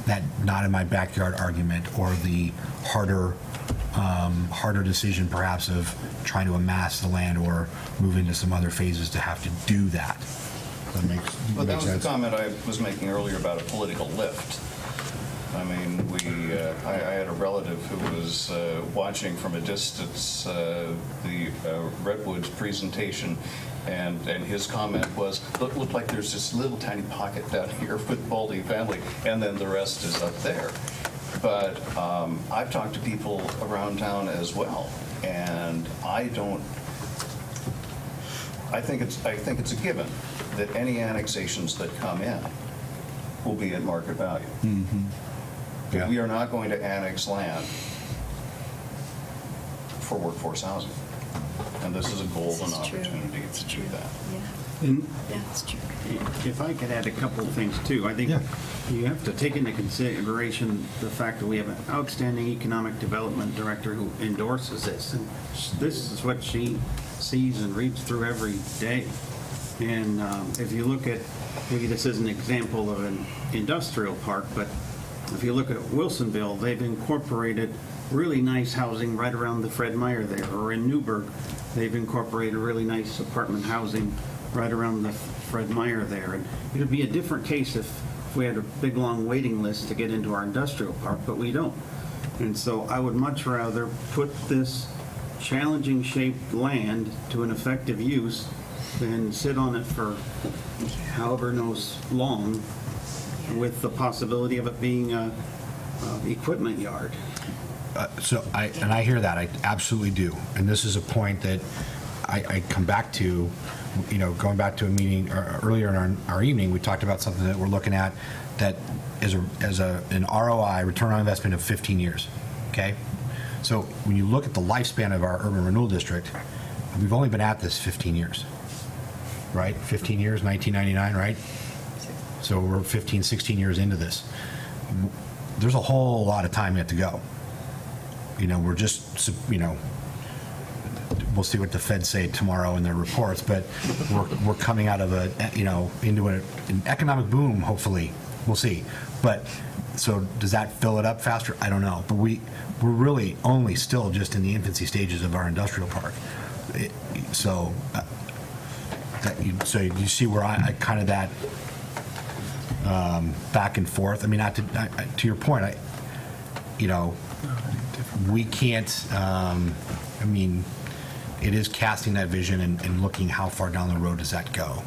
that not in my backyard argument, or the harder decision perhaps of trying to amass the land or move into some other phases to have to do that. But that was the comment I was making earlier about a political lift. I mean, I had a relative who was watching from a distance the Redwoods presentation, and his comment was, look like there's this little tiny pocket down here with multi-family, and then the rest is up there. But I've talked to people around town as well, and I think it's a given that any annexations that come in will be at market value. Yeah. We are not going to annex land for workforce housing. And this is a golden This is true. opportunity to do that. Yeah, And yeah, it's true. if I could add a couple of things too, I think Yeah. you have to take into consideration the fact that we have an outstanding economic development director who endorses this. And this is what she sees and reads through every day. And if you look at, maybe this is an example of an industrial park, but if you look at Wilsonville, they've incorporated really nice housing right around the Fred Meyer there. Or in Newburgh, they've incorporated really nice apartment housing right around the Fred Meyer there. And it would be a different case if we had a big, long waiting list to get into our industrial park, but we don't. And so I would much rather put this challenging shaped land to an effective use than sit on it for however knows long with the possibility of it being a equipment yard. So I hear that, I absolutely do. And this is a point that I come back to, going back to a meeting earlier in our evening, we talked about something that we're looking at that is an ROI, return on investment of 15 years, okay? So when you look at the lifespan of our urban renewal district, we've only been at this 15 years, right? 15 years, 1999, right? So we're 15, 16 years into this. There's a whole lot of time yet to go. We're just, we'll see what the feds say tomorrow in their reports, but we're coming out of into an economic boom, hopefully. We'll see. But so does that fill it up faster? I don't know. But we're really only still just in the infancy stages of our industrial park. So you see where I kind of that back and forth. I mean, to your point, we can't, it is casting that vision and looking how far down the road does that go.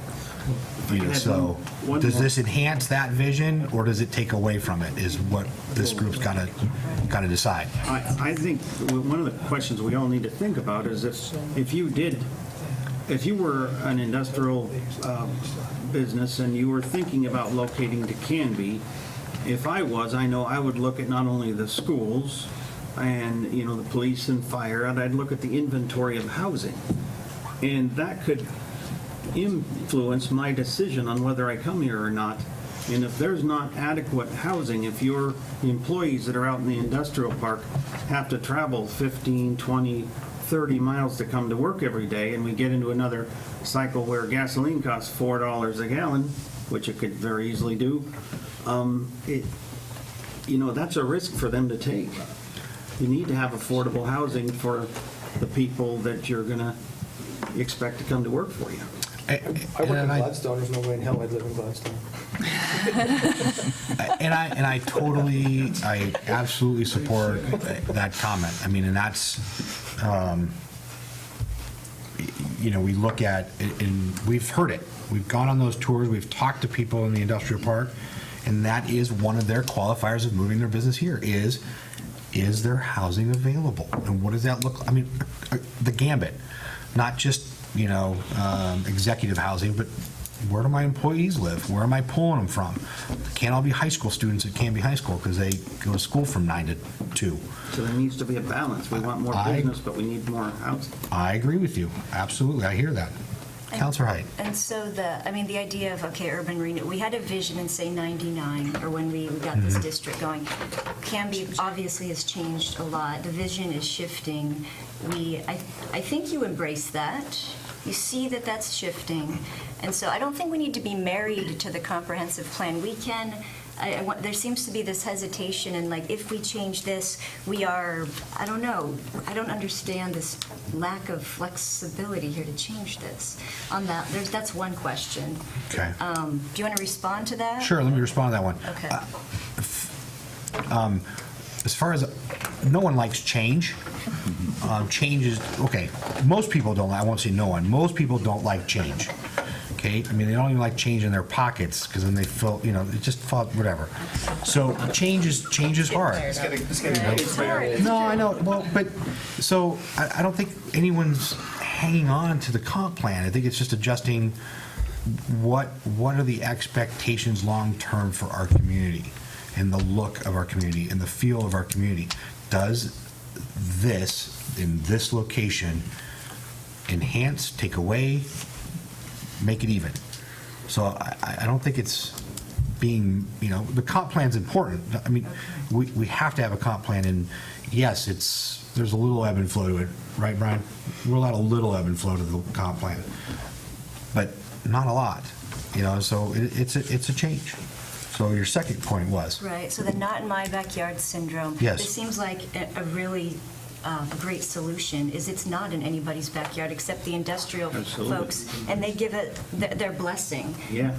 So does this enhance that vision or does it take away from it is what this group's got to decide. I think one of the questions we all need to think about is if you were an industrial business and you were thinking about locating to Canby, if I know I would look at not only the schools and, the police and fire, and I'd look at the inventory of housing. And that could influence my decision on whether I come here or not. And if there's not adequate housing, if your employees that are out in the industrial park have to travel 15, 20, 30 miles to come to work every day, and we get into another cycle where gasoline costs $4 a gallon, which it could very easily do, that's a risk for them to take. You need to have affordable housing for the people that you're going to expect to come to work for you. I work in Gladstone, there's no way in hell I'd live in Gladstone. I absolutely support that comment. I mean, and that's, we look at, and we've heard it. We've gone on those tours, we've talked to people in the industrial park, and that is one of their qualifiers of moving their business here is there housing available? And what does that look like? I mean, the gambit, not just, executive housing, but where do my employees live? Where am I pulling them from? Can't all be high school students at Canby High School because they go to school from 9 to 2. So there needs to be a balance. We want more business, but we need more housing. I agree with you. Absolutely. I hear that. Councilor Height. And so the idea of, urban renewal, we had a vision in, say, 99, or when we got this district going. Canby obviously has changed a lot. The vision is shifting. I think you embrace that. You see that that's shifting. And so I don't think we need to be married to the comprehensive plan. We can, there seems to be this hesitation and if we change this, we are, I don't know, I don't understand this lack of flexibility here to change this. On that, that's one question. Okay. Do you want to respond to that? Sure, let me respond to that one. Okay. As far as, no one likes change. Change is, okay, most people don't, I won't say no one, most people don't like change. Okay, I mean, they don't even like change in their pockets, because then they feel, it just whatever. So change is hard. It's getting No, I know, well, but, so, I don't think anyone's hanging on to the comp plan. I think it's just adjusting what are the expectations long-term for our community, and the look of our community, and the feel of our community. Does this, in this location, enhance, take away, make it even? So I don't think it's being, the comp plan's important. I mean, we have to have a comp plan, and yes, there's a little ebb and flow to it, right, Brian? We're allowed a little ebb and flow to the comp plan, but not a lot, so it's a change. So your second point was? Right, so the not in my backyard syndrome. Yes. This seems like a really great solution, is it's not in anybody's backyard except the industrial Absolutely. folks, and they give it their blessing. Yeah.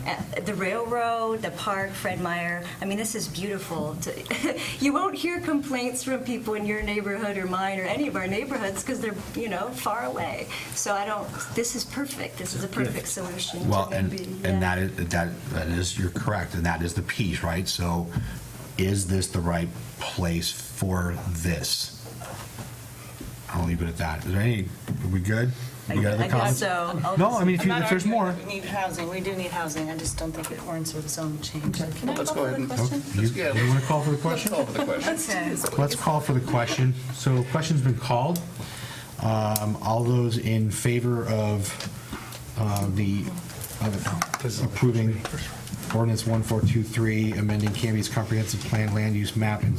The railroad, the park, Fred Meyer, I mean, this is beautiful. You won't hear complaints from people in your neighborhood or mine or any of our neighborhoods because they're, far away. So this is perfect. This is a perfect solution. Well, to maybe, and that is, you're correct, and that is the piece, right? So is this the right place for this? I'll leave it at that. Is there are we good? You got other I comments? guess so. No, I mean, if there's more. We need housing, we do need housing, I just don't think it warrants a zone change. Can I Let's call go for ahead the and- question? You want to call for the question? Call for the question. Okay. Let's call for the question. So the question's been called. All those in favor of approving ordinance 1423, amending Canby's comprehensive plan, land use map, and